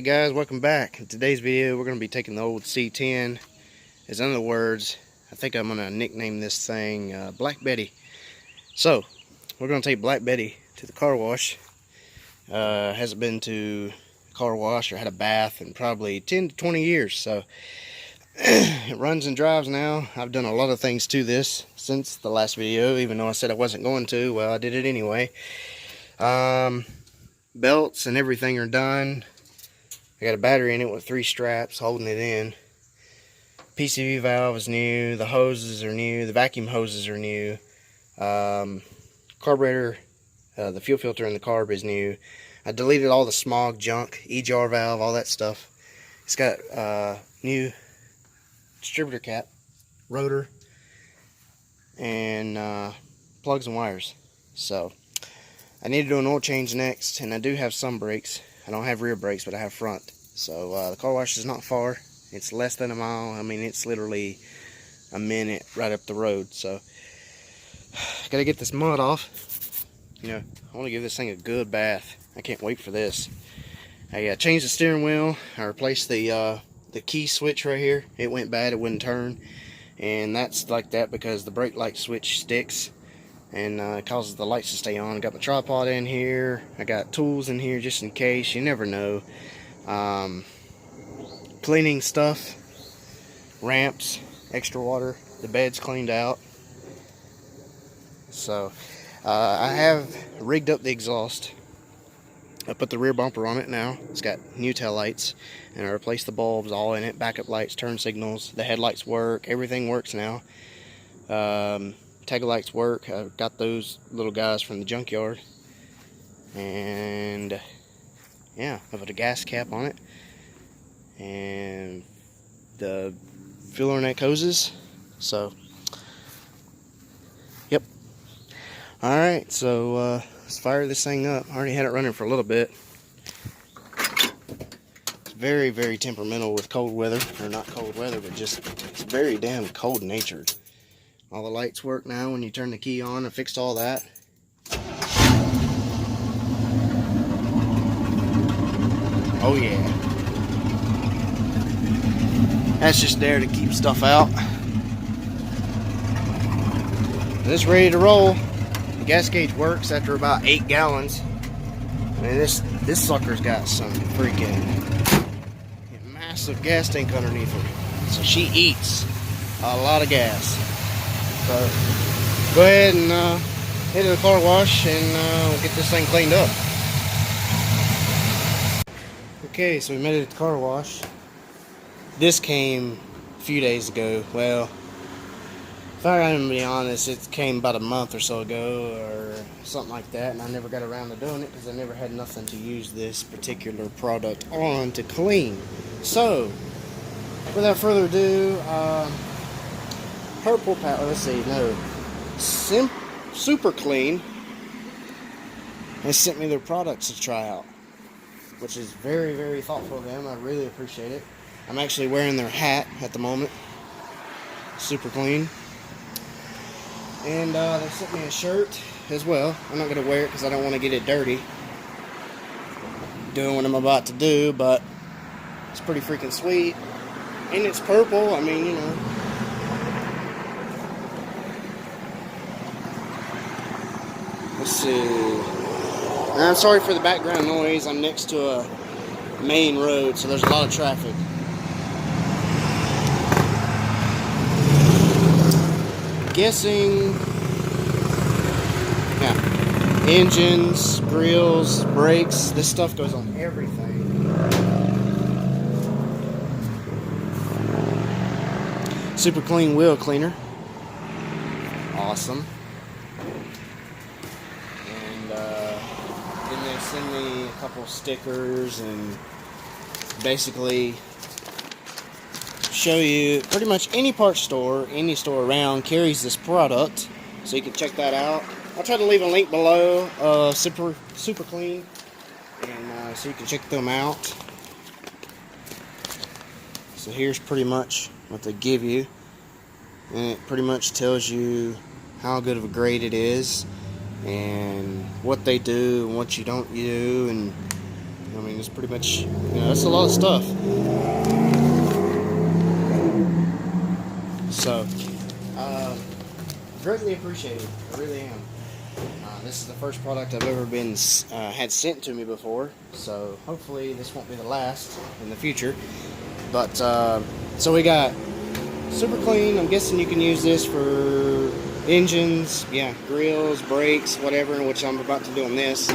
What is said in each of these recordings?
Hey guys, welcome back. In today's video we're going to be taking the old C10. As in other words, I think I'm going to nickname this thing Black Betty. So we're going to take Black Betty to the car wash. Hasn't been to a car wash or had a bath in probably 10 to 20 years. So it runs and drives now. I've done a lot of things to this since the last video, even though I said I wasn't going to. Well, I did it anyway. Belts and everything are done. I got a battery in it with 3 straps holding it in. PCV valve is new. The hoses are new. The vacuum hoses are new. Carburetor, the fuel filter in the carb is new. I deleted all the smog junk, E-jar valve, all that stuff. It's got new distributor cap, rotor, and plugs and wires. So I need to do an oil change next, and I do have some brakes. I don't have rear brakes, but I have front. So the car wash is not far. It's less than a mile. I mean, it's literally a minute right up the road. So I gotta get this mud off. You know, I want to give this thing a good bath. I can't wait for this. I changed the steering wheel. I replaced the key switch right here. It went bad. It wouldn't turn, and that's like that because the brake light switch sticks and it causes the lights to stay on. I got my tripod in here. I got tools in here just in case. You never know. Cleaning stuff, ramps, extra water. The bed's cleaned out. So I have rigged up the exhaust. I put the rear bumper on it now. It's got new tail lights, and I replaced the bulbs all in it. Backup lights, turn signals. The headlights work. Everything works now. Tail lights work. I got those little guys from the junkyard, and yeah, I put a gas cap on it, and the filler neck hoses. So, yep. All right, so let's fire this thing up. I already had it running for a little bit. It's very, very temperamental with cold weather, or not cold weather, but just it's very damn cold natured. All the lights work now when you turn the key on. I fixed all that. Oh yeah. That's just there to keep stuff out. It's ready to roll. The gas gauge works after about 8 gallons. I mean, this sucker's got some freaking massive gas tank underneath her. So she eats a lot of gas. So go ahead and head to the car wash and we'll get this thing cleaned up. Okay, so we made it at the car wash. This came a few days ago. Well, if I'm going to be honest, it came about a month or so ago or something like that, and I never got around to doing it because I never had nothing to use this particular product on to clean. So, without further ado, Purple Power, let's see, no, Super Clean has sent me their products to try out, which is very, very thoughtful of them. I really appreciate it. I'm actually wearing their hat at the moment, Super Clean. And they sent me a shirt as well. I'm not going to wear it because I don't want to get it dirty doing what I'm about to do, but it's pretty freaking sweet. And it's purple, I mean, you know. Let's see. And I'm sorry for the background noise. I'm next to a main road, so there's a lot of traffic. Guessing, yeah, engines, grills, brakes, this stuff goes on everything. Super Clean wheel cleaner. Awesome. And then they send me a couple stickers and basically show you pretty much any parts store, any store around carries this product, so you can check that out. I'll try to leave a link below, Super Clean, and so you can check them out. So here's pretty much what they give you, and it pretty much tells you how good of a grade it is and what they do and what you don't do, and I mean, it's pretty much, that's a lot of stuff. So, greatly appreciated. I really am. This is the first product I've ever been had sent to me before, so hopefully this won't be the last in the future. But so we got super clean. I'm guessing you can use this for engines, yeah, grills, brakes, whatever, which I'm about to do on this.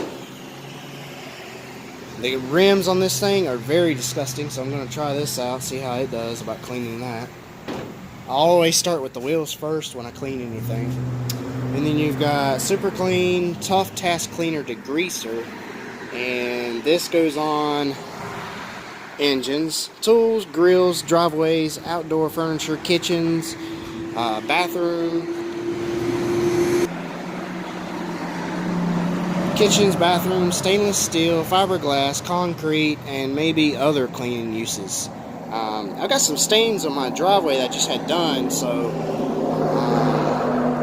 The rims on this thing are very disgusting, so I'm going to try this out, see how it does about cleaning that. I always start with the wheels first when I clean anything. And then you've got super clean, tough task cleaner degreaser, and this goes on engines, tools, grills, driveways, outdoor furniture, kitchens, bathrooms, stainless steel, fiberglass, concrete, and maybe other cleaning uses. I've got some stains on my driveway that I just had done, so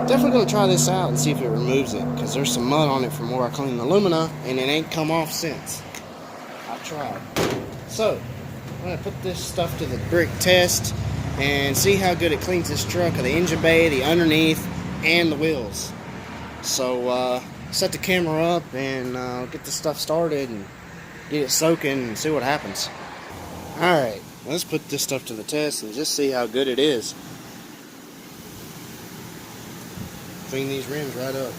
definitely going to try this out and see if it removes it, because there's some mud on it from where I cleaned the alumina, and it ain't come off since. I've tried. So, I'm going to put this stuff to the brick test and see how good it cleans this truck, the engine bay, the underneath, and the wheels. So, set the camera up and get this stuff started and get it soaking and see what happens. Alright, let's put this stuff to the test and just see how good it is. Clean these rims right up.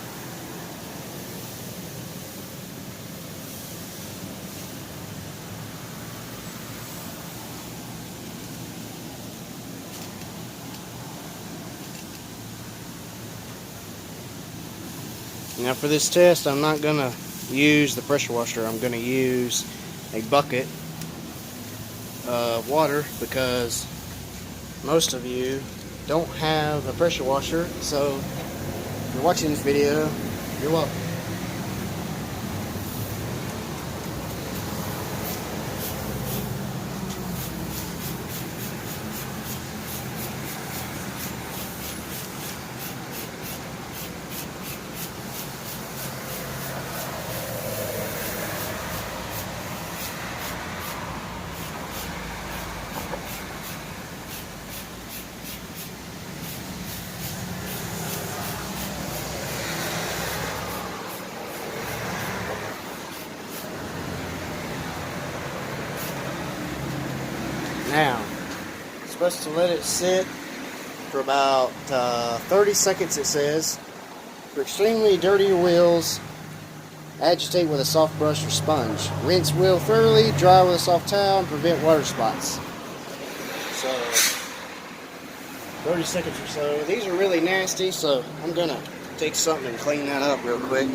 Now for this test, I'm not going to use the pressure washer. I'm going to use a bucket of water because most of you don't have a pressure washer. So if you're watching this video, you're welcome. Now, I'm supposed to let it sit for about 30 seconds, it says. For extremely dirty wheels, agitate with a soft brush or sponge. Rinse wheel thoroughly, dry with a soft towel, and prevent water spots. So, 30 seconds or so. These are really nasty, so I'm going to take something and clean that up real quick.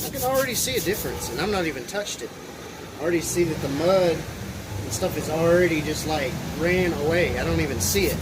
I can already see a difference, and I'm not even touched it. I already see that the mud and stuff is already just like ran away. I don't even see it.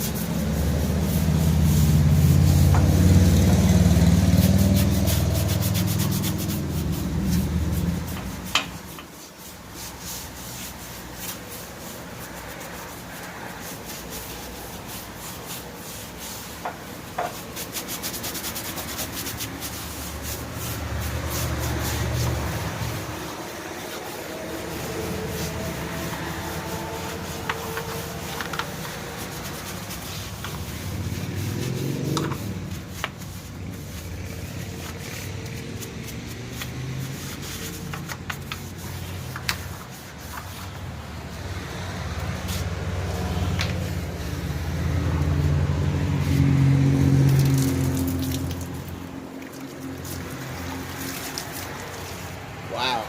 Wow.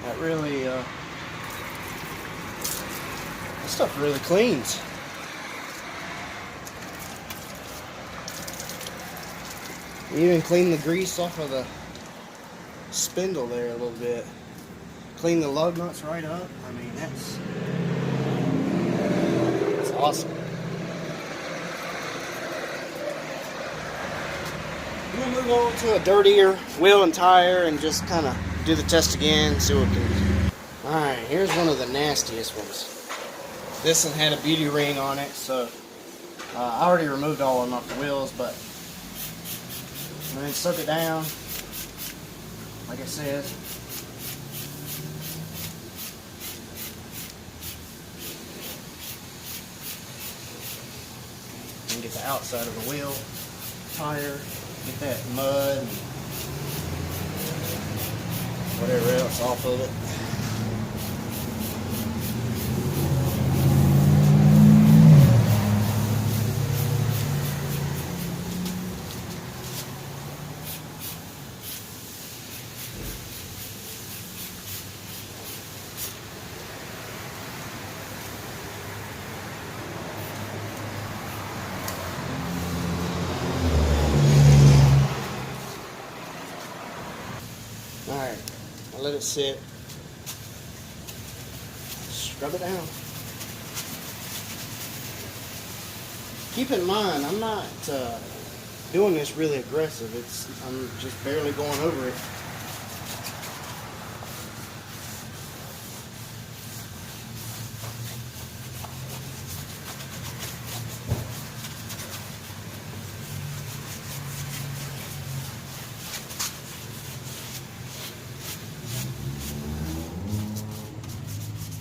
That really, that stuff really cleans. You even clean the grease off of the spindle there a little bit. clean the lug nuts right up. I mean, that's awesome. I'm gonna move on to a dirtier wheel and tire and just kind of do the test again, see what we can do. Alright, here's one of the nastiest ones. This one had a beauty ring on it, so I already removed all of them off the wheels, but and then stuck it down, like I said. And get the outside of the wheel, tire, get that mud and whatever else off of it. Alright, I'll let it sit. Scrub it down. Keep in mind, I'm not doing this really aggressive. I'm just barely going over it.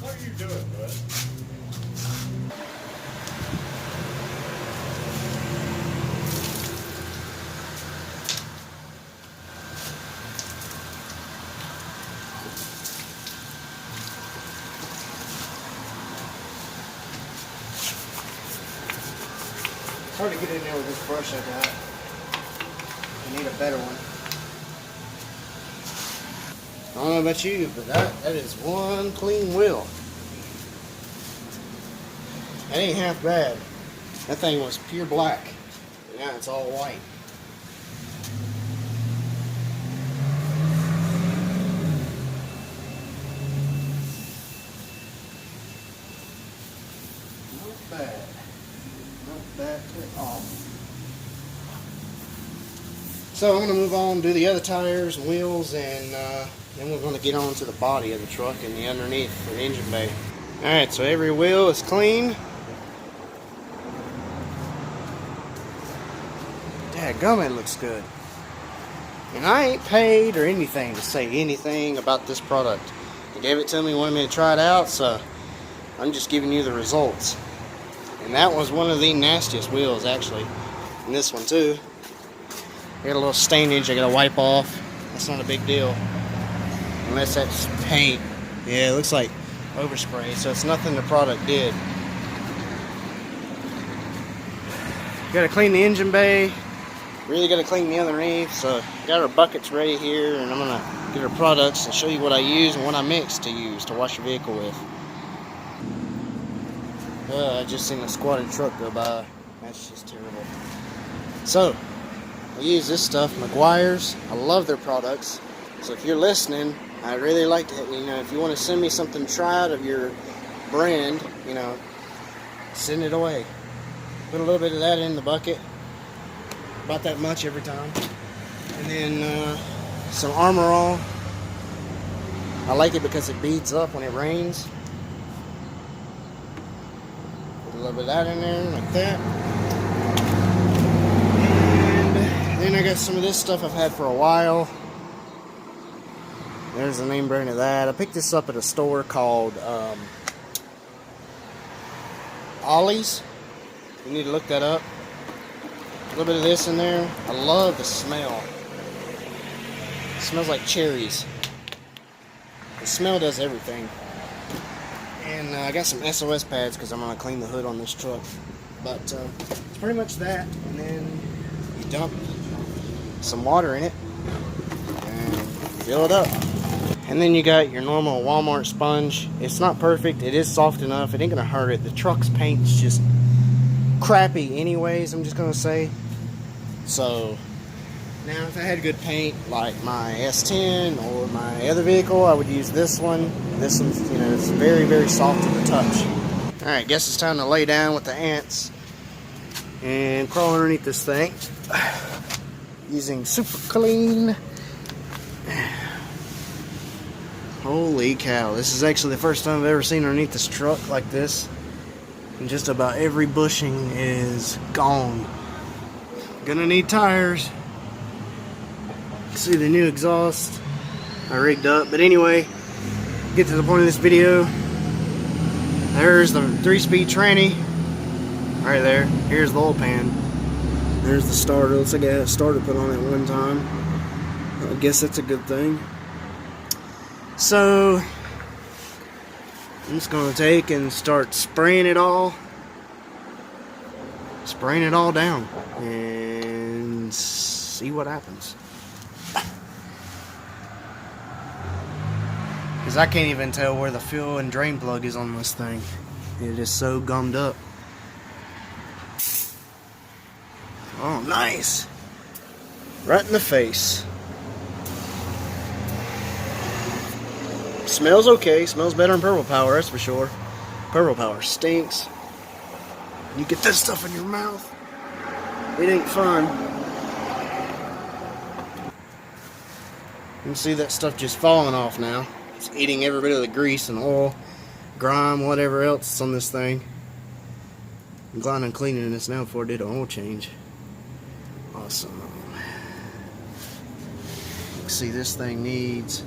What are you doing, bud? It's hard to get in there with this brush I got. I need a better one. I don't know about you, but that is one clean wheel. That ain't half bad. That thing was pure black. And now it's all white. Not bad. Not bad at all. So I'm going to move on, do the other tires and wheels, and then we're going to get on to the body of the truck and the underneath for the engine bay. Alright, so every wheel is clean. Dadgum, it looks good. And I ain't paid or anything to say anything about this product. They gave it to me, wanted me to try it out, so I'm just giving you the results. And that was one of the nastiest wheels, actually. And this one, too. Got a little stainage I gotta wipe off. That's not a big deal. Unless that's paint. Yeah, it looks like overspray, so it's nothing the product did. Gotta clean the engine bay. Really gotta clean the underneath. So got our buckets ready here, and I'm gonna get our products and show you what I use and what I mix to use to wash your vehicle with. I just seen a squatted truck go by. That's just terrible. So I use this stuff, McGuire's. I love their products. So if you're listening, I'd really like to, if you want to send me something to try out of your brand, send it away. Put a little bit of that in the bucket. About that much every time. And then some Armor All. I like it because it beads up when it rains. Put a little bit of that in there, like that. Then I got some of this stuff I've had for a while. There's the name brand of that. I picked this up at a store called Ollie's. You need to look that up. A little bit of this in there. I love the smell. It smells like cherries. The smell does everything. And I got some SOS pads because I'm going to clean the hood on this truck. But it's pretty much that. And then you dump some water in it and fill it up. And then you got your normal Walmart sponge. It's not perfect. It is soft enough. It ain't gonna hurt it. The truck's paint's just crappy anyways, I'm just gonna say. So Now, if I had good paint, like my S10 or my other vehicle, I would use this one. This one's, you know, it's very, very soft to the touch. Alright, guess it's time to lay down with the ants and crawl underneath this thing. Using Super Clean. Holy cow, this is actually the first time I've ever seen underneath this truck like this. And just about every bushing is gone. Gonna need tires. See the new exhaust I rigged up. But anyway, get to the point of this video. There's the 3-speed tranny right there. Here's the oil pan. There's the starter. Looks like I had a starter put on at one time. I guess that's a good thing. So I'm just gonna take and start spraying it all down and see what happens. Because I can't even tell where the fuel and drain plug is on this thing. It is so gummed up. Oh, nice. Right in the face. Smells okay. Smells better than Purple Power, that's for sure. Purple Power stinks. You get this stuff in your mouth, it ain't fun. You can see that stuff just falling off now. It's eating every bit of the grease and oil, grime, whatever else is on this thing. I'm glad I'm cleaning this now before I did an oil change. Awesome. You can see this thing needs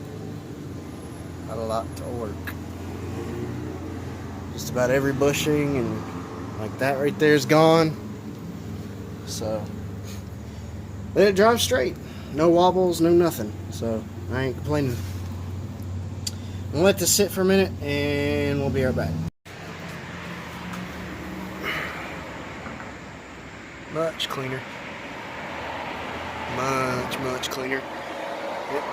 a lot to work. Just about every bushing and like that right there is gone. So, but it drives straight. No wobbles, no nothing. So, I ain't complaining. I'm gonna let this sit for a minute and we'll be right back. Much cleaner. Much cleaner. Yep.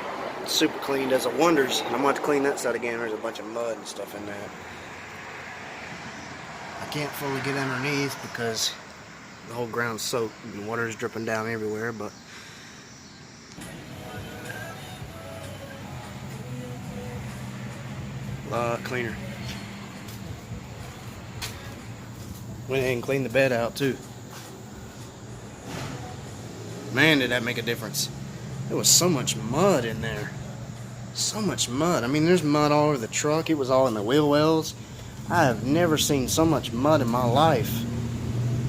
Super Clean does wonders. I'm going to clean that side again. There's a bunch of mud and stuff in that. I can't fully get underneath because the whole ground's soaked and water is dripping down everywhere, but a lot cleaner. Went ahead and cleaned the bed out too. Man, did that make a difference. There was so much mud in there. So much mud. I mean, there's mud all over the truck. It was all in the wheel wells. I have never seen so much mud in my life.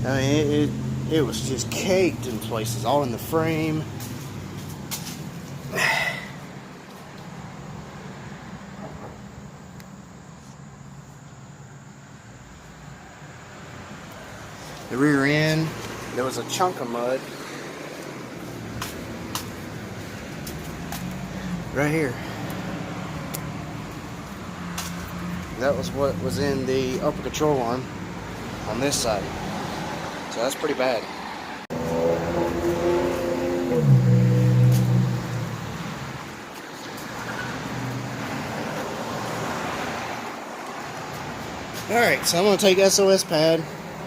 I mean, it was just caked in places, all in the frame. The rear end, there was a chunk of mud right here. That was what was in the upper control arm on this side. So that's pretty bad. Alright, so I'm going to take SOS pad,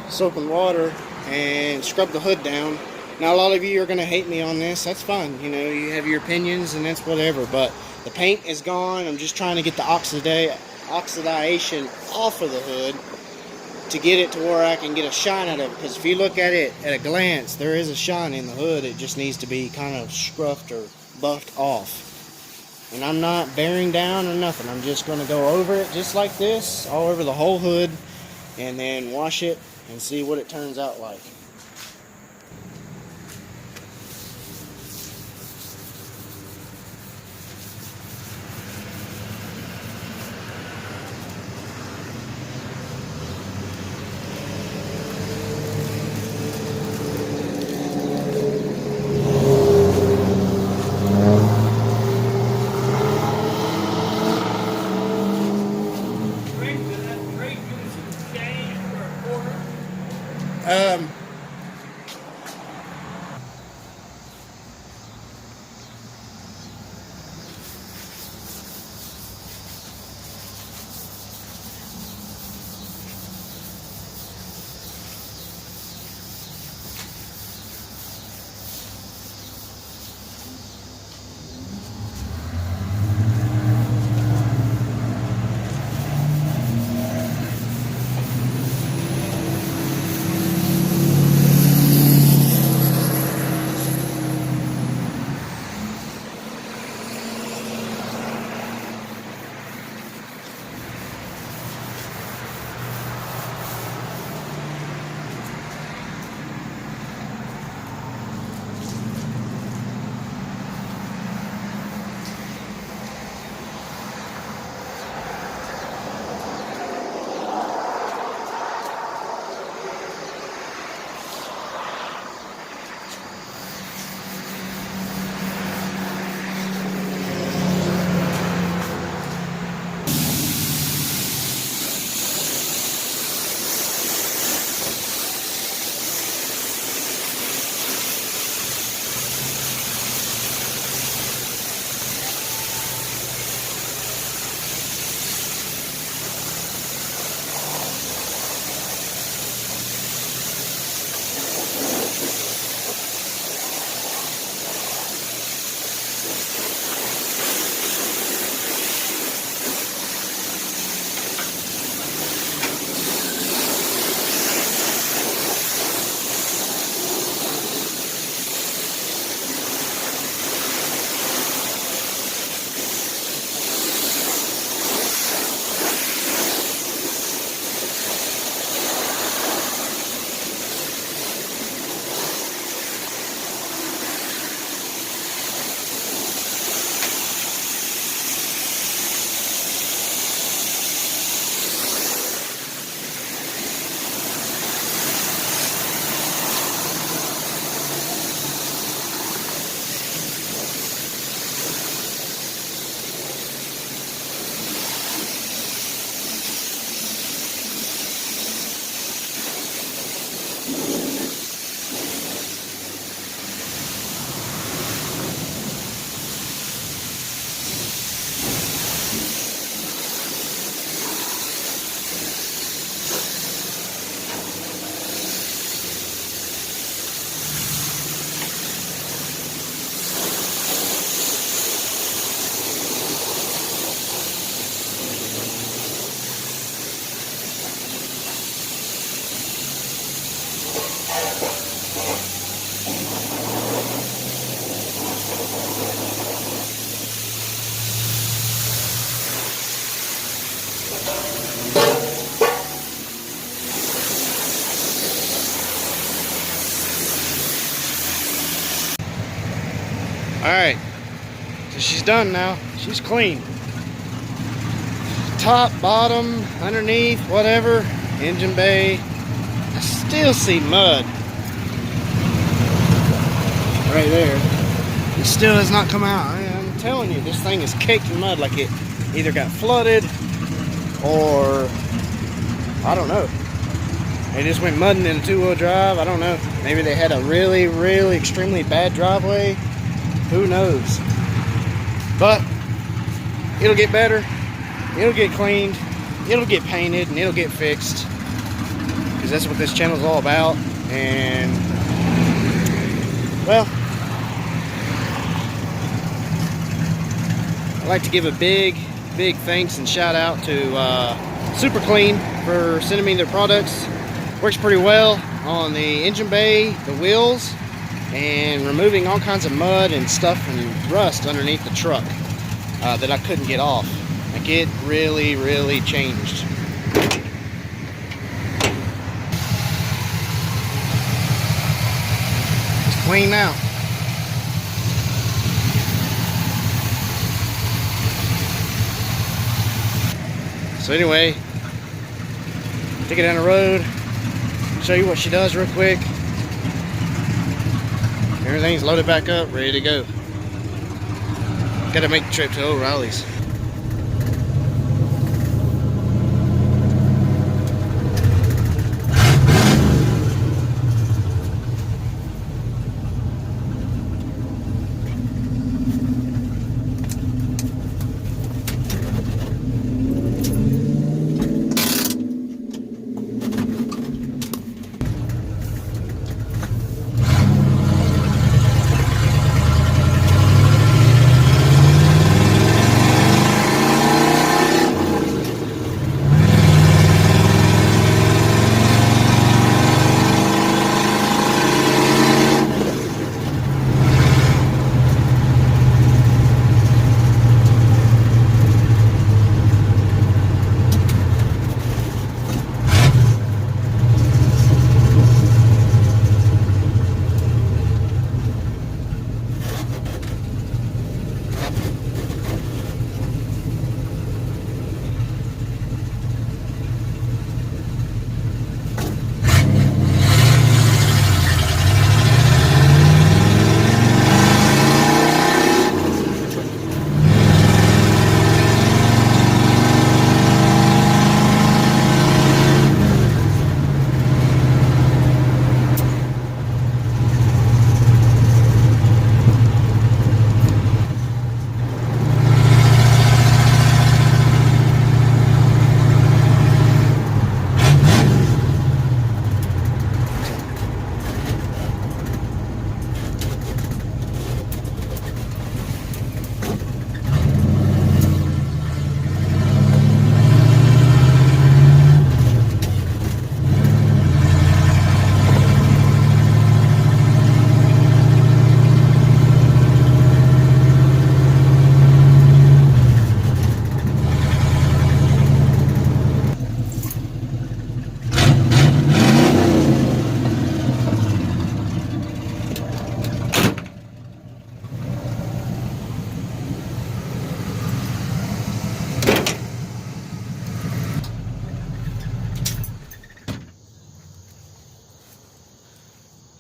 soap and water, and scrub the hood down. Now, a lot of you are going to hate me on this. That's fine. You know, you have your opinions and that's whatever. But the paint is gone. I'm just trying to get the oxidation off of the hood to get it to where I can get a shine out of it. Because if you look at it at a glance, there is a shine in the hood. It just needs to be kind of scruffed or buffed off. And I'm not bearing down or nothing. I'm just going to go over it just like this, all over the whole hood, and then wash it and see what it turns out like. Alright, so she's done now. She's clean. Top, bottom, underneath, whatever. Engine bay. I still see mud right there. It still has not come out. I'm telling you, this thing is caked in mud, like it either got flooded or I don't know. They just went mudding in a two-wheel drive. I don't know. Maybe they had a really, really extremely bad driveway. Who knows? But it'll get better. It'll get cleaned. It'll get painted and it'll get fixed. Because that's what this channel is all about. And well, I'd like to give a big thanks and shout out to Super Clean for sending me their products. Works pretty well on the engine bay, the wheels, and removing all kinds of mud and stuff and rust underneath the truck that I couldn't get off. Like, it really changed. It's clean now. So anyway, take it down the road, show you what she does real quick. Everything's loaded back up, ready to go. Gotta make the trip to O'Reilly's.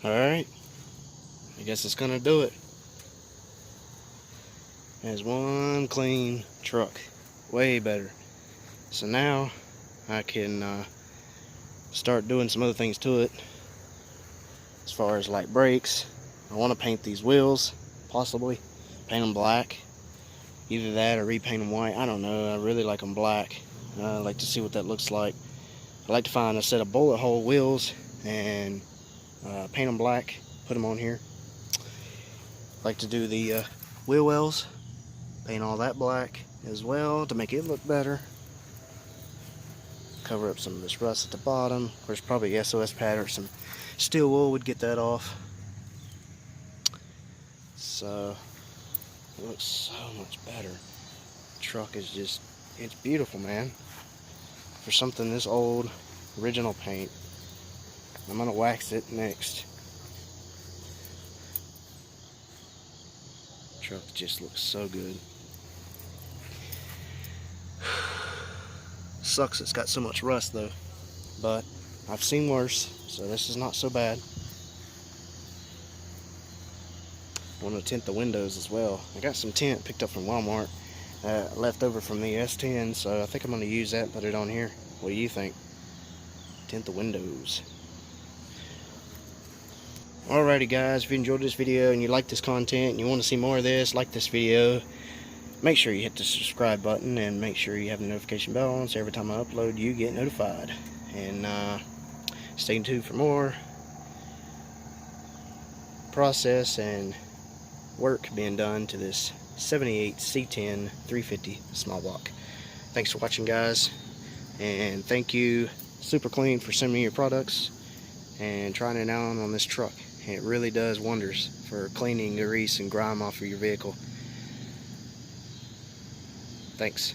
Alright, I guess it's gonna do it. There's one clean truck, way better. So now I can start doing some other things to it. As far as like brakes, I want to paint these wheels, possibly paint them black. Either that or repaint them white. I don't know. I really like them black. I like to see what that looks like. I like to find a set of bullet hole wheels and paint them black, put them on here. Like to do the wheel wells, paint all that black as well to make it look better. Cover up some of this rust at the bottom. Of course, probably SOS pad or some steel wool would get that off. So it looks so much better. The truck is just, it's beautiful, man. For something this old, original paint. I'm gonna wax it next. truck just looks so good. Sucks it's got so much rust though, but I've seen worse, so this is not so bad. I want to tint the windows as well. I got some tint picked up from Walmart, left over from the S10, so I think I'm going to use that and put it on here. What do you think? Tint the windows. Alrighty guys, if you enjoyed this video and you like this content and you want to see more of this, like this video, make sure you hit the subscribe button and make sure you have the notification bell on so every time I upload you get notified. And stay tuned for more process and work being done to this 78 C10 350 small block. Thanks for watching guys, and thank you Super Clean for sending me your products and trying it out on this truck. It really does wonders for cleaning grease and grime off of your vehicle. Thanks.